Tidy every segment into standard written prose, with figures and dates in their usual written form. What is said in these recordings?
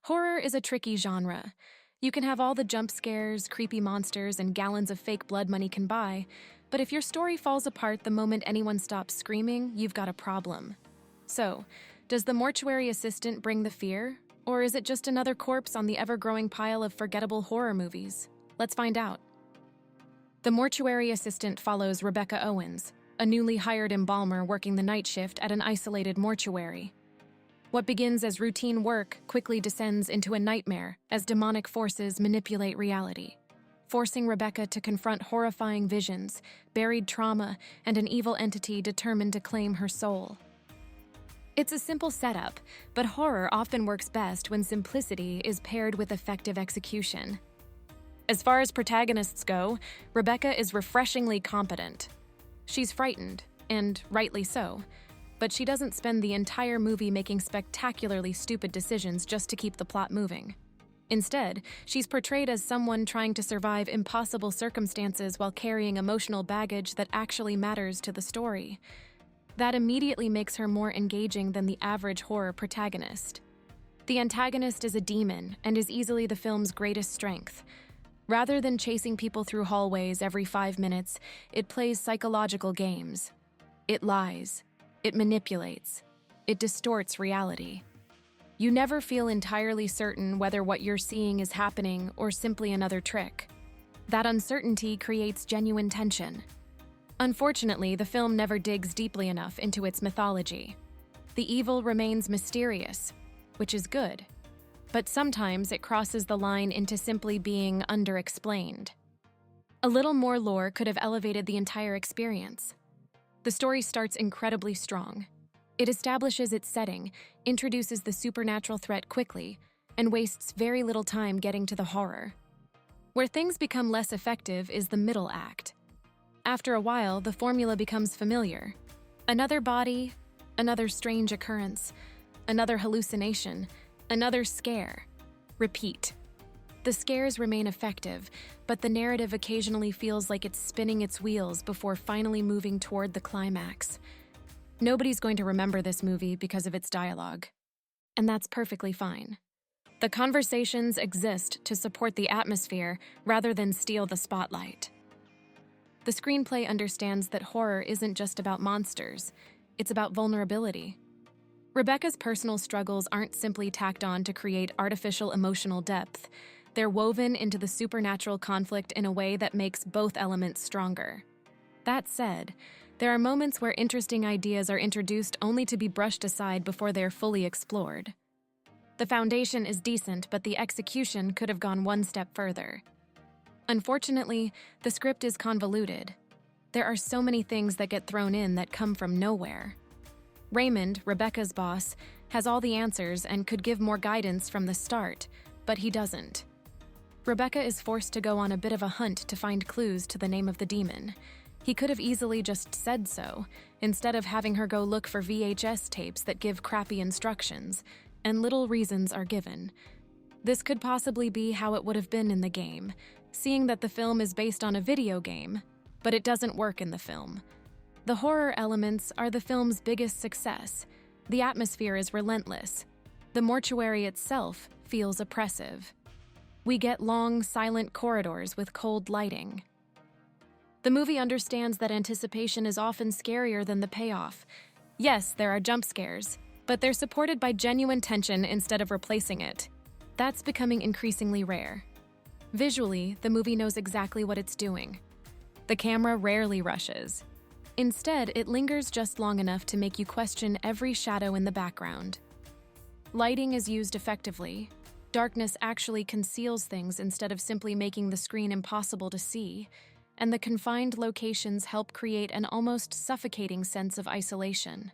Horror is a tricky genre. You can have all the jump scares, creepy monsters, and gallons of fake blood money can buy, but if your story falls apart the moment anyone stops screaming, you've got a problem. So, does the Mortuary Assistant bring the fear? Or is it just another corpse on the ever-growing pile of forgettable horror movies? Let's find out. The Mortuary Assistant follows Rebecca Owens, a newly hired embalmer working the night shift at an isolated mortuary. What begins as routine work quickly descends into a nightmare as demonic forces manipulate reality, forcing Rebecca to confront horrifying visions, buried trauma, and an evil entity determined to claim her soul. It's a simple setup, but horror often works best when simplicity is paired with effective execution. As far as protagonists go, Rebecca is refreshingly competent. She's frightened, and rightly so, but she doesn't spend the entire movie making spectacularly stupid decisions just to keep the plot moving. Instead, she's portrayed as someone trying to survive impossible circumstances while carrying emotional baggage that actually matters to the story. That immediately makes her more engaging than the average horror protagonist. The antagonist is a demon and is easily the film's greatest strength. Rather than chasing people through hallways every 5 minutes, it plays psychological games. It lies. It manipulates. It distorts reality. You never feel entirely certain whether what you're seeing is happening or simply another trick. That uncertainty creates genuine tension. Unfortunately, the film never digs deeply enough into its mythology. The evil remains mysterious, which is good, but sometimes it crosses the line into simply being underexplained. A little more lore could have elevated the entire experience. The story starts incredibly strong. It establishes its setting, introduces the supernatural threat quickly, and wastes very little time getting to the horror. Where things become less effective is the middle act. After a while, the formula becomes familiar. Another body, another strange occurrence, another hallucination, another scare. Repeat. The scares remain effective, but the narrative occasionally feels like it's spinning its wheels before finally moving toward the climax. Nobody's going to remember this movie because of its dialogue, and that's perfectly fine. The conversations exist to support the atmosphere rather than steal the spotlight. The screenplay understands that horror isn't just about monsters, it's about vulnerability. Rebecca's personal struggles aren't simply tacked on to create artificial emotional depth. They're woven into the supernatural conflict in a way that makes both elements stronger. That said, there are moments where interesting ideas are introduced only to be brushed aside before they're fully explored. The foundation is decent, but the execution could have gone one step further. Unfortunately, the script is convoluted. There are so many things that get thrown in that come from nowhere. Raymond, Rebecca's boss, has all the answers and could give more guidance from the start, but he doesn't. Rebecca is forced to go on a bit of a hunt to find clues to the name of the demon. He could have easily just said so, instead of having her go look for VHS tapes that give crappy instructions, and little reasons are given. This could possibly be how it would have been in the game, seeing that the film is based on a video game, but it doesn't work in the film. The horror elements are the film's biggest success. The atmosphere is relentless. The mortuary itself feels oppressive. We get long, silent corridors with cold lighting. The movie understands that anticipation is often scarier than the payoff. Yes, there are jump scares, but they're supported by genuine tension instead of replacing it. That's becoming increasingly rare. Visually, the movie knows exactly what it's doing. The camera rarely rushes. Instead, it lingers just long enough to make you question every shadow in the background. Lighting is used effectively. Darkness actually conceals things instead of simply making the screen impossible to see, and the confined locations help create an almost suffocating sense of isolation.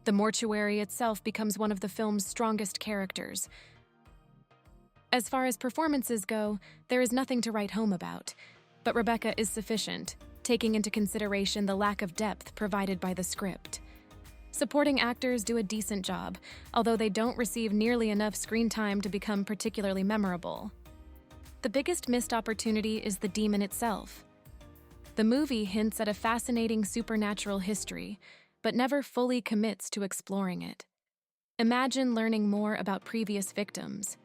The mortuary itself becomes one of the film's strongest characters. As far as performances go, there is nothing to write home about, but Rebecca is sufficient, taking into consideration the lack of depth provided by the script. Supporting actors do a decent job, although they don't receive nearly enough screen time to become particularly memorable. The biggest missed opportunity is the demon itself. The movie hints at a fascinating supernatural history, but never fully commits to exploring it. Imagine learning more about previous victims,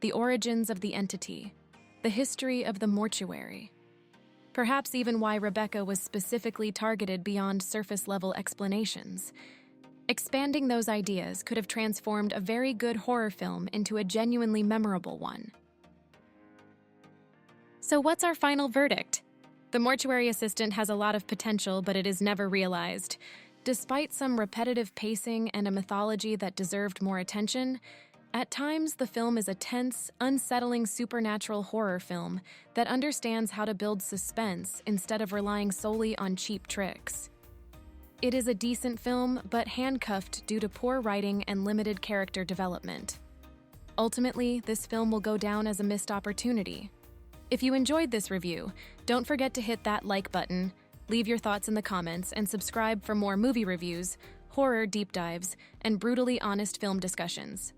the origins of the entity, the history of the mortuary. Perhaps even why Rebecca was specifically targeted beyond surface-level explanations. Expanding those ideas could have transformed a very good horror film into a genuinely memorable one. So what's our final verdict? The Mortuary Assistant has a lot of potential, but it is never realized. Despite some repetitive pacing and a mythology that deserved more attention, at times the film is a tense, unsettling supernatural horror film that understands how to build suspense instead of relying solely on cheap tricks. It is a decent film, but handcuffed due to poor writing and limited character development. Ultimately, this film will go down as a missed opportunity. If you enjoyed this review, don't forget to hit that like button, leave your thoughts in the comments, and subscribe for more movie reviews, horror deep dives, and brutally honest film discussions.